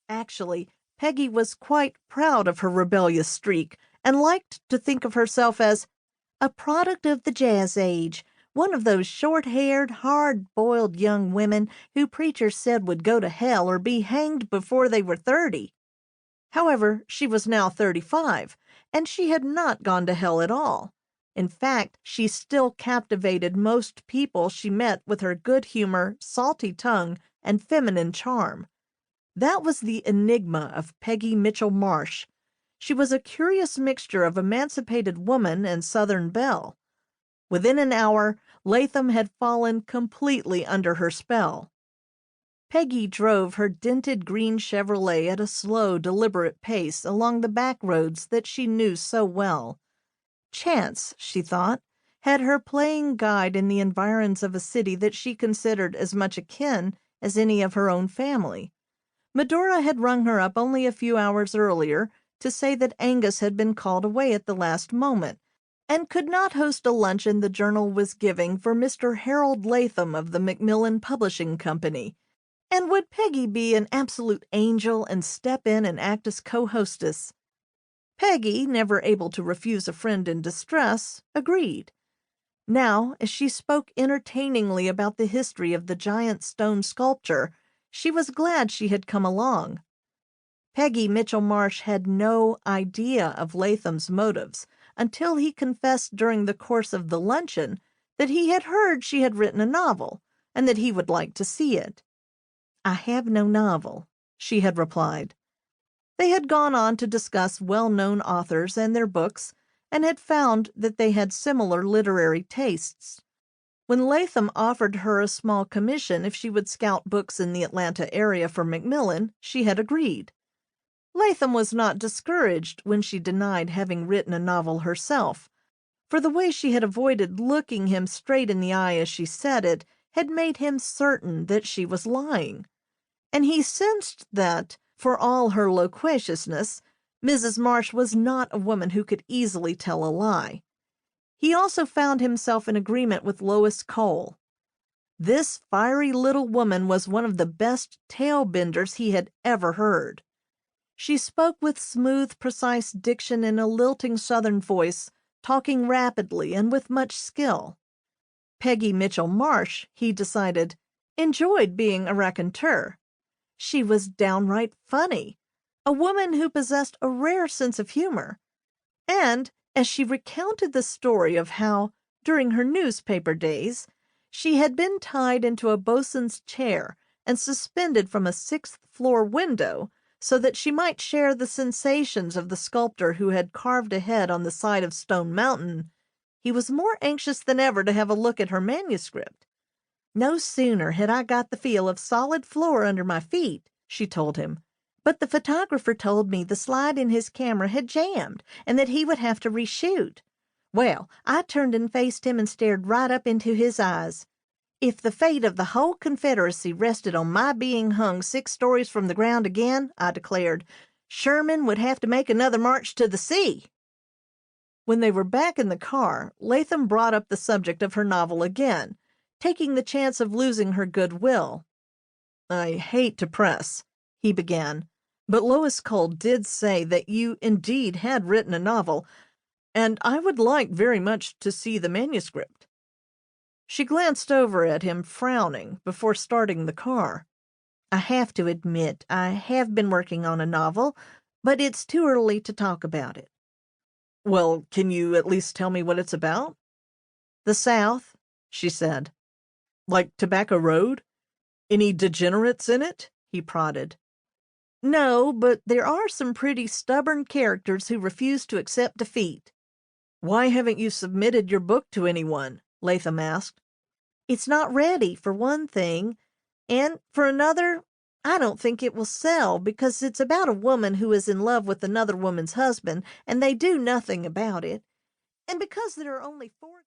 Actually, Peggy was quite proud of her rebellious streak and liked to think of herself as a product of the jazz age, one of those short-haired, hard-boiled young women who preachers said would go to hell or be hanged before they were 30. However, she was now 35, and she had not gone to hell at all. In fact, she still captivated most people she met with her good humor, salty tongue, and feminine charm. That was the enigma of Peggy Mitchell Marsh. She was a curious mixture of emancipated woman and Southern belle. Within an hour, Latham had fallen completely under her spell. Peggy drove her dented green Chevrolet at a slow, deliberate pace along the back roads that she knew so well. Chance, she thought, had her playing guide in the environs of a city that she considered as much akin as any of her own family. Medora had rung her up only a few hours earlier to say that Angus had been called away at the last moment, and could not host a luncheon the Journal was giving for Mr. Harold Latham of the Macmillan Publishing Company. And would Peggy be an absolute angel and step in and act as co-hostess? Peggy, never able to refuse a friend in distress, agreed. Now, as she spoke entertainingly about the history of the giant stone sculpture, she was glad she had come along. Peggy Mitchell Marsh had no idea of Latham's motives until he confessed during the course of the luncheon that he had heard she had written a novel and that he would like to see it. "I have no novel," she had replied. They had gone on to discuss well-known authors and their books, and had found that they had similar literary tastes. When Latham offered her a small commission if she would scout books in the Atlanta area for Macmillan, she had agreed. Latham was not discouraged when she denied having written a novel herself, for the way she had avoided looking him straight in the eye as she said it had made him certain that she was lying. And he sensed that, for all her loquaciousness, Mrs. Marsh was not a woman who could easily tell a lie. He also found himself in agreement with Lois Cole. This fiery little woman was one of the best tale-benders he had ever heard. She spoke with smooth, precise diction in a lilting Southern voice, talking rapidly and with much skill. Peggy Mitchell Marsh, he decided, enjoyed being a raconteur. She was downright funny, a woman who possessed a rare sense of humor. And, as she recounted the story of how, during her newspaper days, she had been tied into a bosun's chair and suspended from a sixth-floor window so that she might share the sensations of the sculptor who had carved a head on the side of Stone Mountain, he was more anxious than ever to have a look at her manuscript. "No sooner had I got the feel of solid floor under my feet," she told him, "but the photographer told me the slide in his camera had jammed and that he would have to reshoot. Well, I turned and faced him and stared right up into his eyes. If the fate of the whole Confederacy rested on my being hung 6 stories from the ground again, I declared, Sherman would have to make another march to the sea." When they were back in the car, Latham brought up the subject of her novel again, taking the chance of losing her goodwill. "I hate to press," he began, "but Lois Cole did say that you indeed had written a novel, and I would like very much to see the manuscript." She glanced over at him, frowning, before starting the car. "I have to admit I have been working on a novel, but it's too early to talk about it." "Well, can you at least tell me what it's about?" "The South," she said. "Like Tobacco Road? Any degenerates in it?" he prodded. "No, but there are some pretty stubborn characters who refuse to accept defeat." "Why haven't you submitted your book to anyone?" Latham asked. "It's not ready, for one thing, and, for another, I don't think it will sell, because it's about a woman who is in love with another woman's husband, and they do nothing about it, and because there are only 4